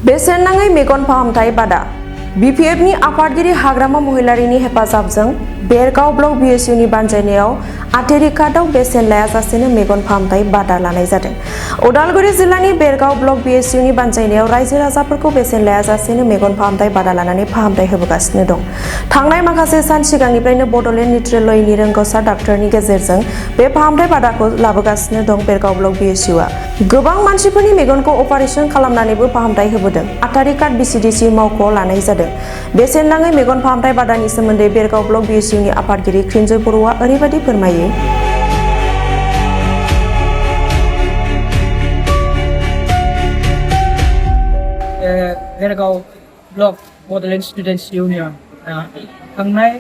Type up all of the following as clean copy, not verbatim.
बेसेन नाङै मेगन फाहामथाय बादा बीपीएफनि आफादगिरि हाग्रामा महिलारिनि हेफाजाबजों बेरगाव ब्लक बीएसयूनि बानजायनायाव आथेरिकाटआव बेसेन लायाजासेनो मेगन फाहामथाय बादा लानाय जादों। उदालगुरि जिल्लानि बेरगाव ब्लक बीएसयूनि बानजायनायाव रायजो राजाफोरखौ बेसेन लायाजासेनो मेगन फाहामथाय बादा लानानै फाहामथाय होबोगासिनो दं। थांनाय माखासे सान सिगांनिफ्रायनो बड'लेण्ड निउट्रिलयनि रोंग'सार डाक्टरनि गेजेरजों बे फाहामथाय बादाखौ लाबोगासिनो दं बेरगाव ब्लक बीएसयूआ। गोबां मानसिफोरनि मेगनखौ अपारेशन खालामनानैबो फाहामथाय होबोदों। आथारिकाट बीसीडीसी मावख'आव लानाय जादों। बेसेन नाङै मेगन फाहामथाय बादानि सोमोन्दै बेरगाव ब्लक बीएसयूनि आफादगिरि क्रिन्जय बर'आ ओरैबायदि फोरमायो। Bergaon block Bodoland students union थांनाय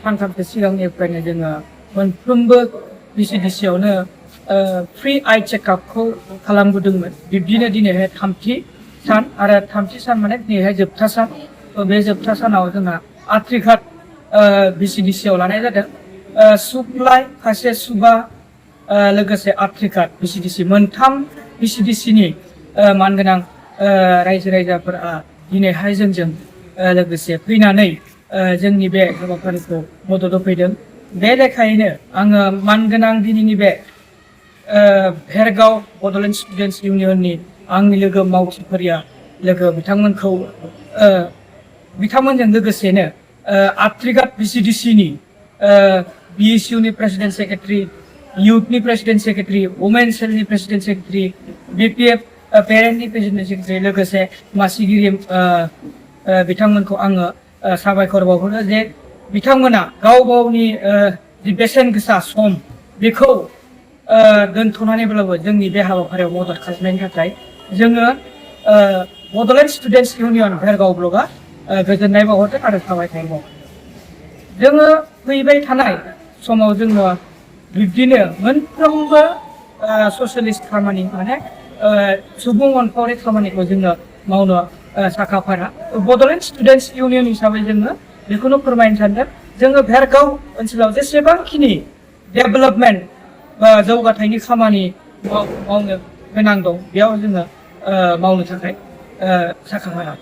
सानथामसो सिगांनिफ्रायनो जोङो मोनफ्रोमबो बीसीडीसीयावनो फ्रि आइ चेकआपखौ खालामबोदोंमोन। बिब्दिनो दिनैहाय थामथि सान आरो थामथि सान माने दिनैहाय जोबथा सान। बे जोबथा सानाव जोंहा आथ्रिघाट बीसीडीसीयाव लानाय जादों। सुक्लाय खासे सुबा लोगोसे आथ्रिघाट बीसीडीसी मोनथाम बीसीडीसीनि मानगोनां रायजो राजाफोरा दिनैहाय जोंजों लोगोसे फैनानै जोंनि बे हाबाफारिखौ मदद होफैदों। बे लेखायैनो आङो मानगोनां दिनैनि बे बेरगाव बड'लेण्ड स्टुडेन्टस इउनियननि आंनि लोगो मावथिफारिया लोगो बिथांमोनजों लोगोसेनो आथ्रिघाट बीसीडीसीनि बीएसयूनि प्रेसिडेन्ट सेक्रेटारि, इउथनि प्रेसिडेन्ट सेक्रेटारि, वुमेन सेलनि प्रेसिडेन्ट सेक्रेटारि, बीपीएफ पेरेन्टनि प्रेसिडेन्ट सेक्रेटारि लोगोसे मासिगिरि बिथांमोनखौ आङो साबायखर बावहरो जे बिथांमोना गाव गावनि जि बेसेन गोसा सम बेखौ दोनथ'नानैब्लाबो जोंनि बे हाबाफारियाव मदद खालामनायनि थाखाय जोङो बड'लेण्ड स्टुडेन्टस इउनियन बेरगाव ब्लकआ गोजोननाय बावहरदों आरो साबायखर बावहरदों। जोङो फैबाय थानाय समाव जोङो बिब्दिनो मोनफ्रोमबो ससियेलिस्ट खामानि माने सुबुं अनफावरि खामानिखौ जोङो मावनो साखाफारा। बड'लेण्ड स्टुडेन्टस इउनियन हिसाबै जोङो बेखौनो फोरमायनो सानदों जोङो बेरगाव ओनसोलाव जेसेबांखिनि डेभेलपमेन्ट बा जौगाथायनि खामानि मावनो गोनां दं बेयाव जोङो मावनो थाखाय साखाफारा।